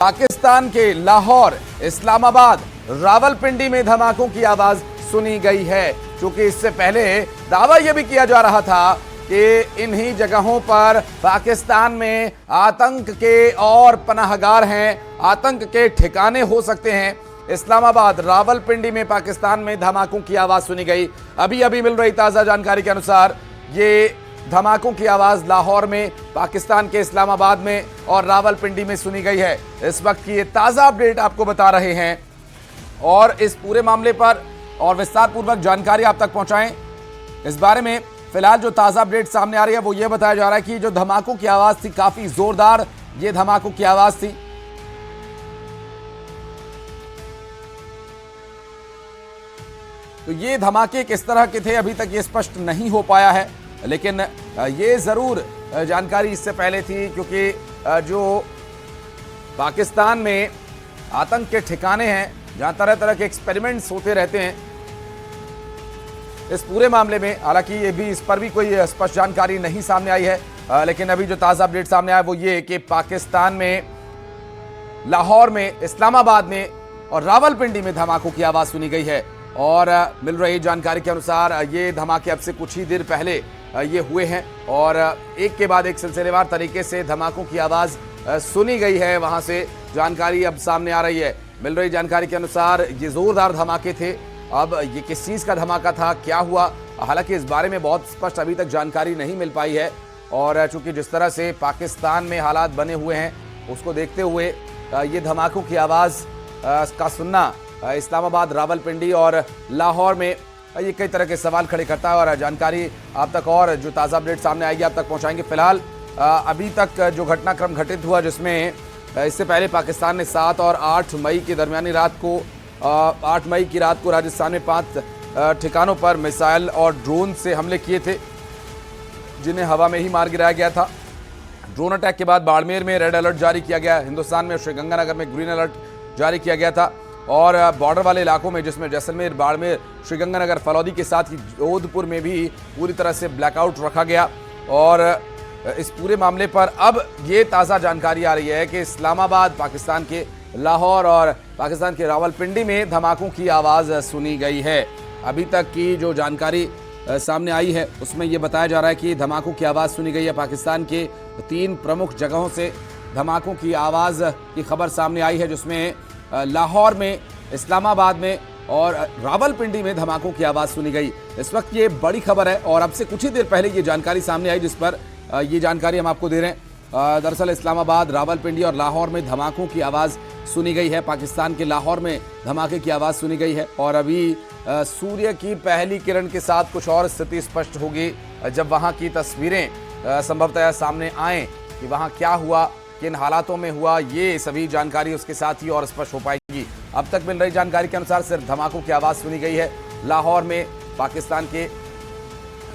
पाकिस्तान के लाहौर, इस्लामाबाद, रावलपिंडी में धमाकों की आवाज सुनी गई है। क्योंकि इससे पहले दावा यह भी किया जा रहा था कि इन्हीं जगहों पर पाकिस्तान में आतंक के और पनाहगार हैं, आतंक के ठिकाने हो सकते हैं। इस्लामाबाद, रावलपिंडी में पाकिस्तान में धमाकों की आवाज सुनी गई। अभी अभी मिल रही ताजा जानकारी के अनुसार ये धमाकों की आवाज लाहौर में, पाकिस्तान के इस्लामाबाद में और रावलपिंडी में सुनी गई है। इस वक्त की ये ताजा अपडेट आपको बता रहे हैं और इस पूरे मामले पर और विस्तार पूर्वक जानकारी आप तक पहुंचाएं। इस बारे में फिलहाल जो ताजा अपडेट सामने आ रही है वो ये बताया जा रहा है कि जो धमाकों की आवाज थी काफी जोरदार ये धमाकों की आवाज थी। तो ये धमाके किस तरह के थे अभी तक ये स्पष्ट नहीं हो पाया है, लेकिन ये जरूर जानकारी इससे पहले थी क्योंकि जो पाकिस्तान में आतंक के ठिकाने हैं जहां तरह तरह के एक्सपेरिमेंट्स होते रहते हैं, इस पूरे मामले में हालांकि ये भी इस पर भी कोई स्पष्ट जानकारी नहीं सामने आई है, लेकिन अभी जो ताजा अपडेट सामने आया वो ये कि पाकिस्तान में लाहौर में, इस्लामाबाद में और रावलपिंडी में धमाकों की आवाज सुनी गई है। और मिल रही जानकारी के अनुसार ये धमाके अब से कुछ ही देर पहले ये हुए हैं और एक के बाद एक सिलसिलेवार तरीके से धमाकों की आवाज सुनी गई है। वहां से जानकारी अब सामने आ रही है। मिल रही जानकारी के अनुसार ये जोरदार धमाके थे। अब ये किस चीज का धमाका था, क्या हुआ, हालांकि इस बारे में बहुत स्पष्ट अभी तक जानकारी नहीं मिल पाई है। और चूंकि जिस तरह से पाकिस्तान में हालात बने हुए हैं उसको देखते हुए ये धमाकों की आवाज का सुनना इस्लामाबाद, रावलपिंडी और लाहौर में ये कई तरह के सवाल खड़े करता है। और जानकारी आप तक और जो ताज़ा अपडेट सामने आएगी आप तक पहुंचाएंगे। फिलहाल अभी तक जो घटनाक्रम घटित हुआ जिसमें इससे पहले पाकिस्तान ने 7 और 8 मई की दरमियानी रात को 8 मई की रात को राजस्थान में 5 ठिकानों पर मिसाइल और ड्रोन से हमले किए थे जिन्हें हवा में ही मार गिराया गया था। ड्रोन अटैक के बाद बाड़मेर में रेड अलर्ट जारी किया गया, हिंदुस्तान में श्रीगंगानगर में ग्रीन अलर्ट जारी किया गया था और बॉर्डर वाले इलाकों में जिसमें जैसलमेर, बाड़मेर, श्रीगंगानगर, फलौदी के साथ ही जोधपुर में भी पूरी तरह से ब्लैकआउट रखा गया। और इस पूरे मामले पर अब ये ताज़ा जानकारी आ रही है कि इस्लामाबाद, पाकिस्तान के लाहौर और पाकिस्तान के रावलपिंडी में धमाकों की आवाज़ सुनी गई है। अभी तक की जो जानकारी सामने आई है उसमें यह बताया जा रहा है कि धमाकों की आवाज़ सुनी गई है। पाकिस्तान के 3 प्रमुख जगहों से धमाकों की आवाज़ की खबर सामने आई है जिसमें लाहौर में, इस्लामाबाद में और रावलपिंडी में धमाकों की आवाज़ सुनी गई। इस वक्त ये बड़ी खबर है और अब से कुछ ही देर पहले ये जानकारी सामने आई जिस पर ये जानकारी हम आपको दे रहे हैं। दरअसल इस्लामाबाद, रावलपिंडी और लाहौर में धमाकों की आवाज़ सुनी गई है। पाकिस्तान के लाहौर में धमाके की आवाज़ सुनी गई है और अभी सूर्य की पहली किरण के साथ कुछ और स्थिति स्पष्ट होगी जब वहाँ की तस्वीरें संभवतः सामने आएँ कि वहाँ क्या हुआ, किन हालातों में हुआ, ये सभी जानकारी उसके साथ ही और स्पष्ट हो पाएगी। अब तक मिल रही जानकारी के अनुसार सिर्फ धमाकों की आवाज़ सुनी गई है। लाहौर में, पाकिस्तान के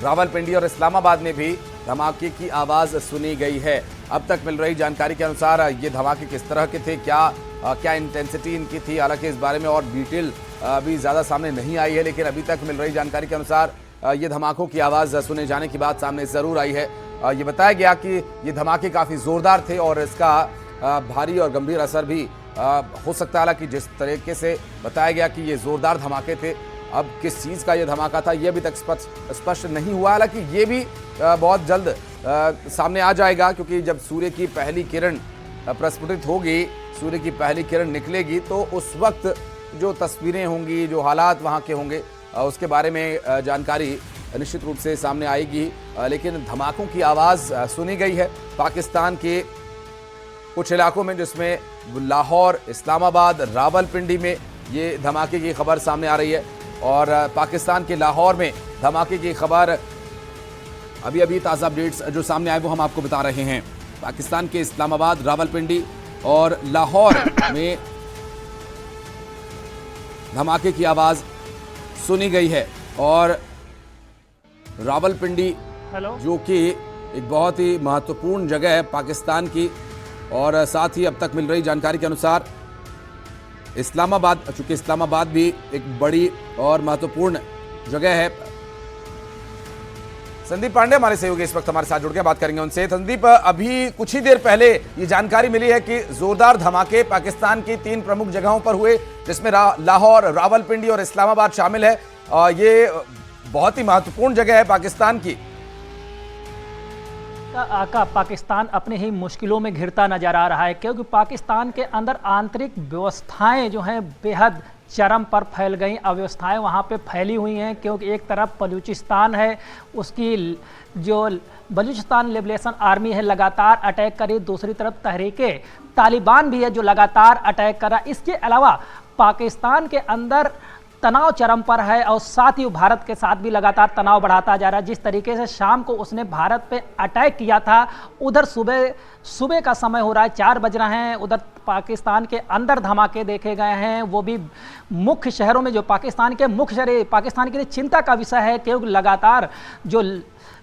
रावलपिंडी और इस्लामाबाद में भी धमाके की आवाज़ सुनी गई है। अब तक मिल रही जानकारी के अनुसार ये धमाके किस तरह के थे, क्या इंटेंसिटी इनकी थी, हालांकि इस बारे में और डिटेल अभी ज़्यादा सामने नहीं आई है, लेकिन अभी तक मिल रही जानकारी के अनुसार ये धमाकों की आवाज़ सुने जाने की बात सामने ज़रूर आई है। ये बताया गया कि ये धमाके काफ़ी ज़ोरदार थे और इसका भारी और गंभीर असर भी हो सकता है। हालांकि जिस तरीके से बताया गया कि ये ज़ोरदार धमाके थे, अब किस चीज़ का ये धमाका था ये अभी तक स्पष्ट नहीं हुआ। हालांकि ये भी बहुत जल्द सामने आ जाएगा क्योंकि जब सूर्य की पहली किरण प्रस्फुटित होगी, सूर्य की पहली किरण निकलेगी तो उस वक्त जो तस्वीरें होंगी, जो हालात वहाँ के होंगे उसके बारे में जानकारी निश्चित रूप से सामने आएगी। लेकिन धमाकों की आवाज़ सुनी गई है पाकिस्तान के कुछ इलाकों में जिसमें लाहौर, इस्लामाबाद, रावलपिंडी में ये धमाके की खबर सामने आ रही है। और पाकिस्तान के लाहौर में धमाके की खबर अभी अभी ताज़ा अपडेट्स जो सामने आए वो हम आपको बता रहे हैं। पाकिस्तान के इस्लामाबाद, रावलपिंडी और लाहौर में धमाके की आवाज़ सुनी गई है। और रावलपिंडी जो कि एक बहुत ही महत्वपूर्ण जगह है पाकिस्तान की, और साथ ही अब तक मिल रही जानकारी के अनुसार इस्लामाबाद, चूँकि इस्लामाबाद भी एक बड़ी और महत्वपूर्ण जगह है संदीप पांडे हमारे सहयोगी इस वक्त हमारे साथ जुड़ के बात करेंगे उनसे। संदीप, अभी कुछ ही देर पहले ये जानकारी मिली है कि जोरदार धमाके पाकिस्तान की 3 प्रमुख जगहों पर हुए, जिसमें लाहौर, रावलपिंडी और इस्लामाबाद शामिल है। ये बहुत ही महत्वपूर्ण जगह है पाकिस्तान की। पाकिस्तान अपनी ही मुश्किलों में घिरता नजर आ रहा है, क्योंकि पाकिस्तान के अंदर आंतरिक व्यवस्थाएं जो हैं बेहद चरम पर फैल गई। अव्यवस्थाएं वहाँ पे फैली हुई हैं, क्योंकि एक तरफ बलूचिस्तान है, उसकी जो बलूचिस्तान लिबरेशन आर्मी है लगातार अटैक करी, दूसरी तरफ तहरीके तालिबान भी है जो लगातार अटैक कर रहा है। इसके अलावा पाकिस्तान के अंदर तनाव चरम पर है और साथ ही भारत के साथ भी लगातार तनाव बढ़ाता जा रहा है। जिस तरीके से शाम को उसने भारत पे अटैक किया था, उधर सुबह का समय हो रहा है, 4 बज रहे हैं, उधर पाकिस्तान के अंदर धमाके देखे गए हैं, वो भी मुख्य शहरों में। जो पाकिस्तान के मुख्य शहर पाकिस्तान के लिए चिंता का विषय है, क्योंकि लगातार जो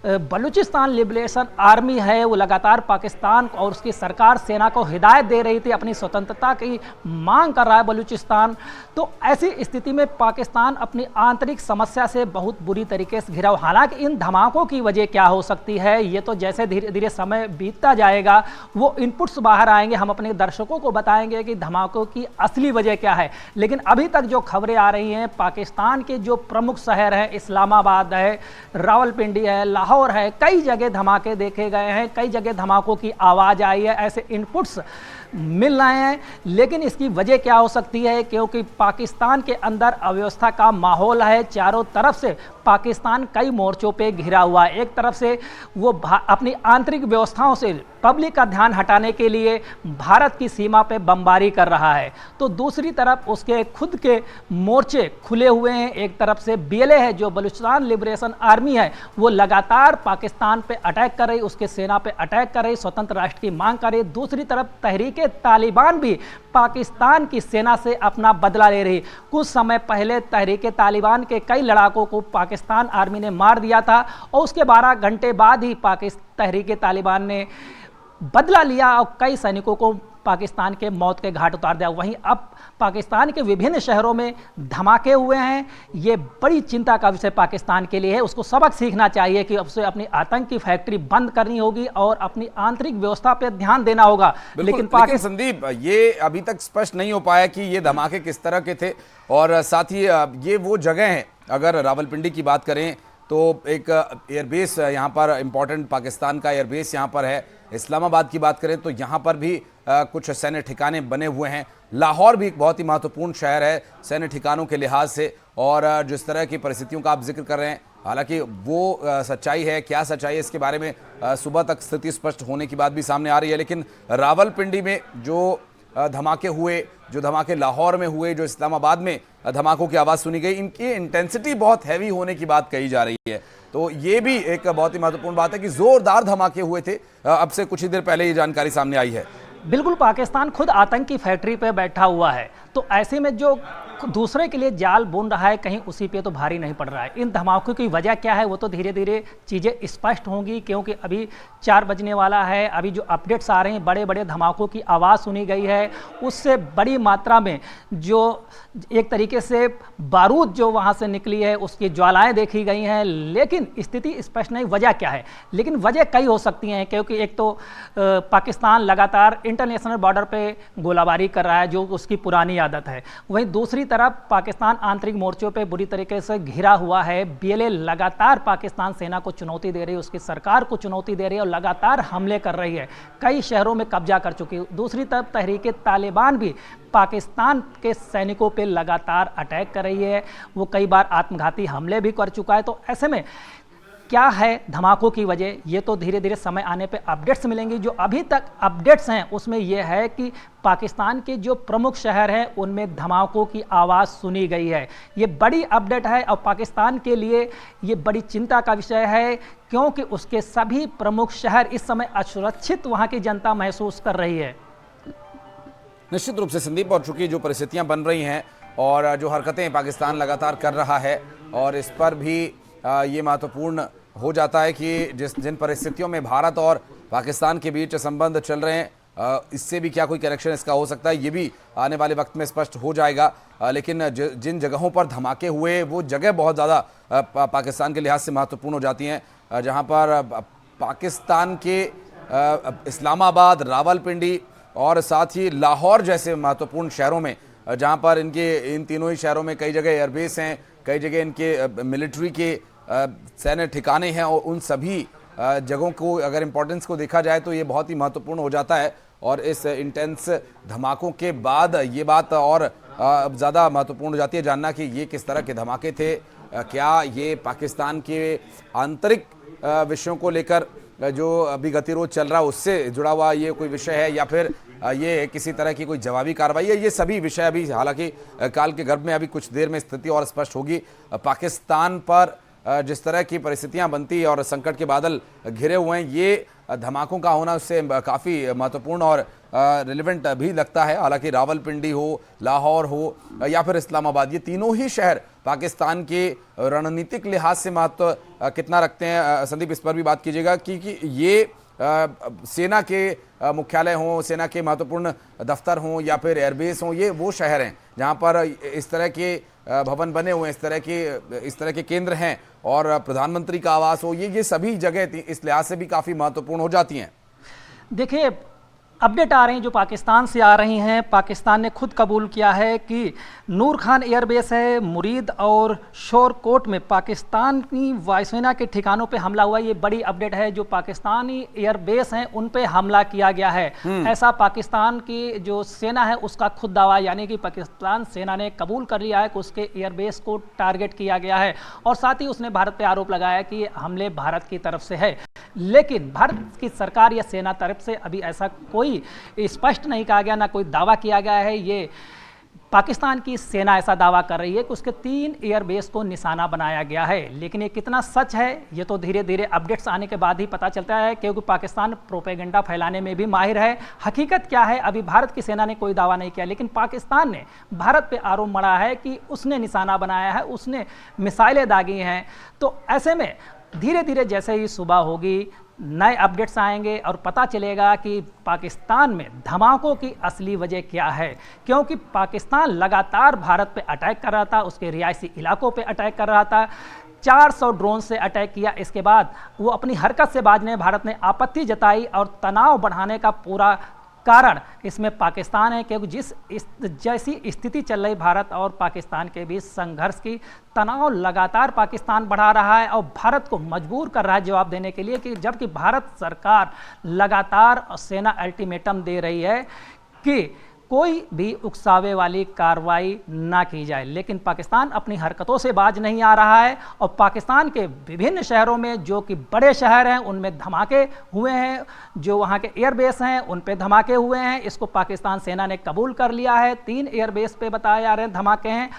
बलूचिस्तान लिबरेशन आर्मी है वो लगातार पाकिस्तान और उसकी सरकार सेना को हिदायत दे रही थी, अपनी स्वतंत्रता की मांग कर रहा है बलूचिस्तान। तो ऐसी स्थिति में पाकिस्तान अपनी आंतरिक समस्या से बहुत बुरी तरीके से घिरा। हालांकि इन धमाकों की वजह क्या हो सकती है, ये तो जैसे धीरे धीरे समय बीतता जाएगा वो इनपुट्स बाहर आएंगे, हम अपने दर्शकों को बताएंगे कि धमाकों की असली वजह क्या है। लेकिन अभी तक जो खबरें आ रही हैं, पाकिस्तान के जो प्रमुख शहर हैं, इस्लामाबाद है, रावलपिंडी है, लाहौर है, कई जगह धमाके देखे गए हैं, कई जगह धमाकों की आवाज़ आई है, ऐसे इनपुट्स मिल रहे हैं। लेकिन इसकी वजह क्या हो सकती है, क्योंकि पाकिस्तान के अंदर अव्यवस्था का माहौल है, चारों तरफ से पाकिस्तान कई मोर्चों पे घिरा हुआ है। एक तरफ से वो अपनी आंतरिक व्यवस्थाओं से पब्लिक का ध्यान हटाने के लिए भारत की सीमा पे बमबारी कर रहा है, तो दूसरी तरफ उसके खुद के मोर्चे खुले हुए हैं। एक तरफ से BLA है जो बलूचिस्तान लिबरेशन आर्मी है, वो लगातार पाकिस्तान पे अटैक कर रही, उसके सेना पे अटैक कर रही, स्वतंत्र राष्ट्र की मांग कर रही। दूसरी तरफ तहरीके तालिबान भी पाकिस्तान की सेना से अपना बदला ले रही। कुछ समय पहले तहरीके तालिबान के कई लड़ाकों को पाकिस्तान आर्मी ने मार दिया था और उसके 12 घंटे बाद ही तहरीके तालिबान ने बदला लिया और कई सैनिकों को पाकिस्तान के मौत के घाट उतार दिया। वहीं अब पाकिस्तान के विभिन्न शहरों में धमाके हुए हैं। ये बड़ी चिंता का विषय पाकिस्तान के लिए है। उसको सबक सीखना चाहिए कि अब से अपनी आतंक की फैक्ट्री बंद करनी होगी और अपनी आंतरिक व्यवस्था पर ध्यान देना होगा। लेकिन संदीप, ये अभी तक स्पष्ट नहीं हो पाया कि ये धमाके किस तरह के थे, और साथ ही ये वो जगह है, अगर रावलपिंडी की बात करें तो एक एयरबेस यहाँ पर इंपॉर्टेंट पाकिस्तान का एयरबेस यहाँ पर है। इस्लामाबाद की बात करें तो यहाँ पर भी कुछ सैन्य ठिकाने बने हुए हैं। लाहौर भी एक बहुत ही महत्वपूर्ण शहर है सैन्य ठिकानों के लिहाज से, और जिस तरह की परिस्थितियों का आप जिक्र कर रहे हैं, हालांकि वो सच्चाई है, क्या सच्चाई है इसके बारे में सुबह तक स्थिति स्पष्ट होने की बात भी सामने आ रही है। लेकिन रावलपिंडी में जो धमाके हुए, जो धमाके लाहौर में हुए, जो इस्लामाबाद में धमाकों की आवाज़ सुनी गई, इनकी इंटेंसिटी बहुत हैवी होने की बात कही जा रही है। तो ये भी एक बहुत ही महत्वपूर्ण बात है कि जोरदार धमाके हुए थे। अब से कुछ ही देर पहले ये जानकारी सामने आई है। बिल्कुल, पाकिस्तान खुद आतंक की फैक्ट्री पे बैठा हुआ है, तो ऐसे में जो दूसरे के लिए जाल बुन रहा है, कहीं उसी पे तो भारी नहीं पड़ रहा है। इन धमाकों की वजह क्या है वो तो धीरे धीरे चीज़ें स्पष्ट होंगी, क्योंकि अभी 4 बजने वाला है। अभी जो अपडेट्स आ रहे हैं, बड़े बड़े धमाकों की आवाज़ सुनी गई है, उससे बड़ी मात्रा में जो एक तरीके से बारूद जो वहाँ से निकली है उसकी ज्वालाएँ देखी गई हैं। लेकिन स्थिति स्पष्ट नहीं, वजह क्या है। लेकिन वजह कई हो सकती हैं, क्योंकि एक तो पाकिस्तान लगातार इंटरनेशनल बॉर्डर पे गोलाबारी कर रहा है, जो उसकी पुरानी आदत है। वहीं दूसरी तरफ पाकिस्तान आंतरिक मोर्चों पे बुरी तरीके से घिरा हुआ है। BLA लगातार पाकिस्तान सेना को चुनौती दे रही है, उसकी सरकार को चुनौती दे रही है और लगातार हमले कर रही है, कई शहरों में कब्जा कर चुकी है। दूसरी तरफ तहरीके तालिबान भी पाकिस्तान के सैनिकों पे लगातार अटैक कर रही है, वो कई बार आत्मघाती हमले भी कर चुका है। तो ऐसे में क्या है धमाकों की वजह, ये तो धीरे धीरे समय आने पे अपडेट्स मिलेंगी। जो अभी तक अपडेट्स हैं उसमें यह है कि पाकिस्तान के जो प्रमुख शहर हैं उनमें धमाकों की आवाज़ सुनी गई है। ये बड़ी अपडेट है और पाकिस्तान के लिए ये बड़ी चिंता का विषय है, क्योंकि उसके सभी प्रमुख शहर इस समय असुरक्षित वहाँ की जनता महसूस कर रही है। निश्चित रूप से संदीप, और चूंकि जो परिस्थितियां बन रही हैं और जो हरकतें पाकिस्तान लगातार कर रहा है, और इस पर भी ये महत्वपूर्ण हो जाता है कि जिन परिस्थितियों में भारत और पाकिस्तान के बीच संबंध चल रहे हैं, इससे भी क्या कोई कनेक्शन इसका हो सकता है, ये भी आने वाले वक्त में स्पष्ट हो जाएगा। लेकिन जिन जगहों पर धमाके हुए वो जगह बहुत ज़्यादा पाकिस्तान के लिहाज से महत्वपूर्ण हो जाती हैं। जहां पर पाकिस्तान के इस्लामाबाद, रावलपिंडी और साथ ही लाहौर जैसे महत्वपूर्ण शहरों में, जहां पर इन तीनों ही शहरों में कई जगह एयरबेस हैं, कई जगह इनके मिलिट्री के सैन्य ठिकाने हैं, और उन सभी जगहों को अगर इम्पोर्टेंस को देखा जाए तो ये बहुत ही महत्वपूर्ण हो जाता है। और इस इंटेंस धमाकों के बाद ये बात और ज़्यादा महत्वपूर्ण हो जाती है जानना कि ये किस तरह के धमाके थे। क्या ये पाकिस्तान के आंतरिक विषयों को लेकर जो अभी गतिरोध चल रहा है उससे जुड़ा हुआ ये कोई विषय है, या फिर ये किसी तरह की कोई जवाबी कार्रवाई है। ये सभी विषय अभी हालांकि काल के गर्भ में अभी कुछ देर में स्थिति और स्पष्ट होगी। पाकिस्तान पर जिस तरह की परिस्थितियां बनती और संकट के बादल घिरे हुए हैं, ये धमाकों का होना उससे काफ़ी महत्वपूर्ण और रिलेवेंट भी लगता है। हालांकि रावलपिंडी हो, लाहौर हो या फिर इस्लामाबाद, ये तीनों ही शहर पाकिस्तान के रणनीतिक लिहाज से महत्व कितना रखते हैं, संदीप इस पर भी बात कीजिएगा कि ये सेना के मुख्यालय हों, सेना के महत्वपूर्ण दफ्तर हों या फिर एयरबेस हों, ये वो शहर हैं जहां पर इस तरह के भवन बने हुए हैं, इस तरह के केंद्र हैं, और प्रधानमंत्री का आवास हो, ये सभी जगह इस लिहाज से भी काफ़ी महत्वपूर्ण हो जाती हैं। देखिए, अपडेट आ रही हैं जो पाकिस्तान से आ रही हैं। पाकिस्तान ने खुद कबूल किया है कि नूर खान एयरबेस है, मुरीद और शोरकोट में पाकिस्तानी वायुसेना के ठिकानों पे हमला हुआ। ये बड़ी अपडेट है। जो पाकिस्तानी एयरबेस हैं उन पे हमला किया गया है, ऐसा पाकिस्तान की जो सेना है उसका खुद दावा, यानी कि पाकिस्तान सेना ने कबूल कर लिया है कि उसके एयरबेस को टारगेट किया गया है, और साथ ही उसने भारत पे आरोप लगाया कि हमले भारत की तरफ से है। लेकिन भारत की सरकार या सेना तरफ से अभी ऐसा कोई स्पष्ट नहीं कहा गया, ना कोई दावा किया गया है। ये पाकिस्तान की सेना ऐसा दावा कर रही है कि उसके 3 एयरबेस को निशाना बनाया गया है, लेकिन ये कितना सच है ये तो धीरे धीरे अपडेट्स आने के बाद ही पता चलता है, क्योंकि पाकिस्तान प्रोपेगेंडा फैलाने में भी माहिर है। हकीकत क्या है, अभी भारत की सेना ने कोई दावा नहीं किया, लेकिन पाकिस्तान ने भारत पे आरोप मढ़ा है कि उसने निशाना बनाया है, उसने मिसाइलें दागी हैं। तो ऐसे में धीरे धीरे जैसे ही सुबह होगी नए अपडेट्स आएंगे और पता चलेगा कि पाकिस्तान में धमाकों की असली वजह क्या है, क्योंकि पाकिस्तान लगातार भारत पे अटैक कर रहा था, उसके रिहायशी इलाकों पे अटैक कर रहा था। 400 ड्रोन से अटैक किया। इसके बाद वो अपनी हरकत से बाजने भारत ने आपत्ति जताई, और तनाव बढ़ाने का पूरा कारण इसमें पाकिस्तान है, क्योंकि जैसी स्थिति चल रही भारत और पाकिस्तान के बीच संघर्ष की, तनाव लगातार पाकिस्तान बढ़ा रहा है और भारत को मजबूर कर रहा है जवाब देने के लिए, कि जबकि भारत सरकार लगातार सेना अल्टीमेटम दे रही है कि कोई भी उकसावे वाली कार्रवाई ना की जाए, लेकिन पाकिस्तान अपनी हरकतों से बाज नहीं आ रहा है। और पाकिस्तान के विभिन्न शहरों में, जो कि बड़े शहर हैं, उनमें धमाके हुए हैं, जो वहाँ के एयरबेस हैं उन पे धमाके हुए हैं। इसको पाकिस्तान सेना ने कबूल कर लिया है। 3 एयरबेस पे बताए जा रहे हैं धमाके हैं।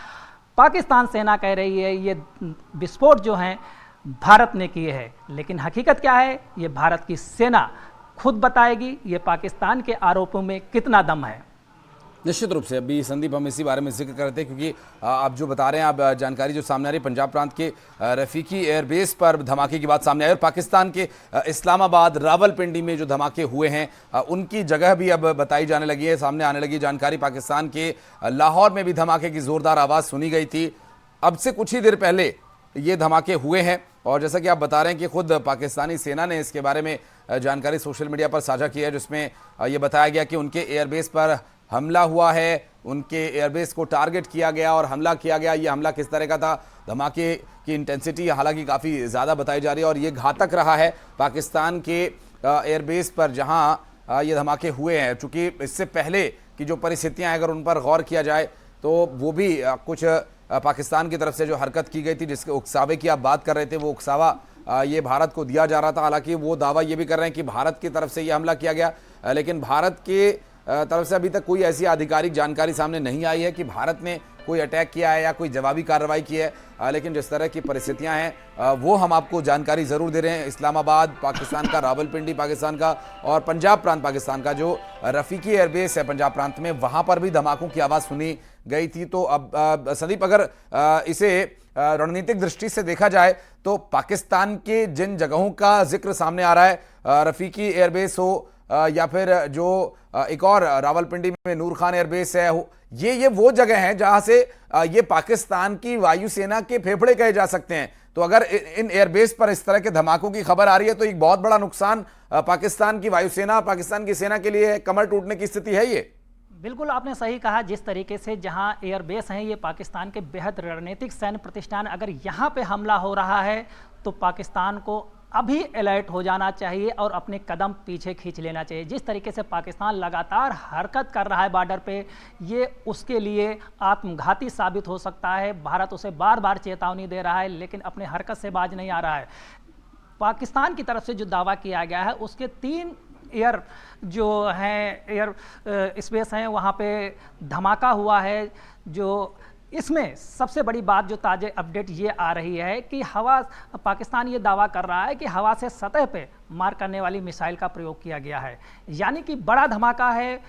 पाकिस्तान सेना कह रही है ये विस्फोट जो हैं भारत ने किए हैं, लेकिन हकीकत क्या है ये भारत की सेना खुद बताएगी। ये पाकिस्तान के आरोपों में कितना दम है। निश्चित रूप से अभी संदीप हम इसी बारे में जिक्र करते हैं, क्योंकि आप जो बता रहे हैं, आप जानकारी जो सामने आ रही है, पंजाब प्रांत के रफीकी एयरबेस पर धमाके की बात सामने आई, और पाकिस्तान के इस्लामाबाद, रावलपिंडी में जो धमाके हुए हैं उनकी जगह भी अब बताई जाने लगी है, सामने आने लगी जानकारी। पाकिस्तान के लाहौर में भी धमाके की जोरदार आवाज़ सुनी गई थी। अब से कुछ ही देर पहले ये धमाके हुए हैं, और जैसा कि आप बता रहे हैं कि खुद पाकिस्तानी सेना ने इसके बारे में जानकारी सोशल मीडिया पर साझा की है, जिसमें ये बताया गया कि उनके एयरबेस पर हमला हुआ है, उनके एयरबेस को टारगेट किया गया और हमला किया गया। ये हमला किस तरह का था, धमाके की इंटेंसिटी हालांकि काफ़ी ज़्यादा बताई जा रही है, और ये घातक रहा है पाकिस्तान के एयरबेस पर जहां ये धमाके हुए हैं। चूँकि इससे पहले की जो परिस्थितियां अगर उन पर गौर किया जाए तो वो भी कुछ पाकिस्तान की तरफ से जो हरकत की गई थी, जिसके उकसावे की आप बात कर रहे थे, वो उकसावा ये भारत को दिया जा रहा था। हालांकि वो दावा ये भी कर रहे हैं कि भारत की तरफ से ये हमला किया गया, लेकिन भारत के तरफ से अभी तक कोई ऐसी आधिकारिक जानकारी सामने नहीं आई है कि भारत ने कोई अटैक किया है या कोई जवाबी कार्रवाई की है। लेकिन जिस तरह की परिस्थितियां हैं वो हम आपको जानकारी ज़रूर दे रहे हैं। इस्लामाबाद पाकिस्तान का, रावलपिंडी पाकिस्तान का, और पंजाब प्रांत पाकिस्तान का जो रफीकी एयरबेस है पंजाब प्रांत में, वहाँ पर भी धमाकों की आवाज़ सुनी गई थी। तो अब संदीप, अगर इसे रणनीतिक दृष्टि से देखा जाए तो पाकिस्तान के जिन जगहों का जिक्र सामने आ रहा है, रफीकी एयरबेस हो या फिर जो एक और रावलपिंडी में नूर खान एयरबेस है, ये वो जगह हैं जहां से ये पाकिस्तान की वायुसेना के फेफड़े कहे जा सकते हैं, तो अगर इन एयरबेस पर इस तरह के धमाकों की खबर आ रही है तो एक बहुत बड़ा नुकसान पाकिस्तान की वायुसेना, पाकिस्तान की सेना के लिए है, कमर टूटने की स्थिति है ये। बिल्कुल आपने सही कहा। जिस तरीके से जहां एयरबेस हैं, ये पाकिस्तान के बेहद रणनीतिक सैन्य प्रतिष्ठान, अगर यहां पे हमला हो रहा है तो पाकिस्तान को अभी अलर्ट हो जाना चाहिए और अपने कदम पीछे खींच लेना चाहिए। जिस तरीके से पाकिस्तान लगातार हरकत कर रहा है बॉर्डर पे, ये उसके लिए आत्मघाती साबित हो सकता है। भारत उसे बार बार चेतावनी दे रहा है लेकिन अपने हरकत से बाज नहीं आ रहा है। पाकिस्तान की तरफ से जो दावा किया गया है उसके 3 एयर जो हैं एयर स्पेस हैं वहाँ पे धमाका हुआ है। जो इसमें सबसे बड़ी बात जो ताज़े अपडेट ये आ रही है कि हवा, पाकिस्तान ये दावा कर रहा है कि हवा से सतह पे मार करने वाली मिसाइल का प्रयोग किया गया है, यानी कि बड़ा धमाका है।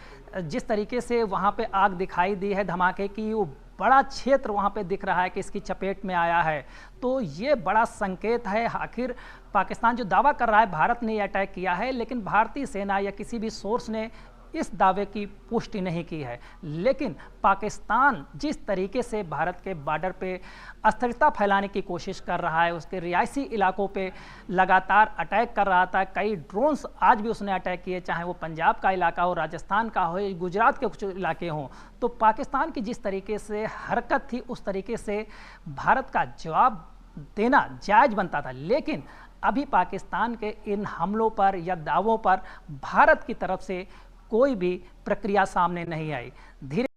जिस तरीके से वहाँ पे आग दिखाई दी है धमाके की, वो बड़ा क्षेत्र वहाँ पे दिख रहा है कि इसकी चपेट में आया है, तो ये बड़ा संकेत है। आखिर पाकिस्तान जो दावा कर रहा है भारत ने अटैक किया है, लेकिन भारतीय सेना या किसी भी सोर्स ने इस दावे की पुष्टि नहीं की है। लेकिन पाकिस्तान जिस तरीके से भारत के बॉर्डर पे अस्थिरता फैलाने की कोशिश कर रहा है, उसके रिहायशी इलाकों पे लगातार अटैक कर रहा था। कई ड्रोन्स आज भी उसने अटैक किए, चाहे वो पंजाब का इलाका हो, राजस्थान का हो, गुजरात के कुछ इलाके हों। तो पाकिस्तान की जिस तरीके से हरकत थी उस तरीके से भारत का जवाब देना जायज़ बनता था। लेकिन अभी पाकिस्तान के इन हमलों पर या दावों पर भारत की तरफ से कोई भी प्रक्रिया सामने नहीं आई। धीरे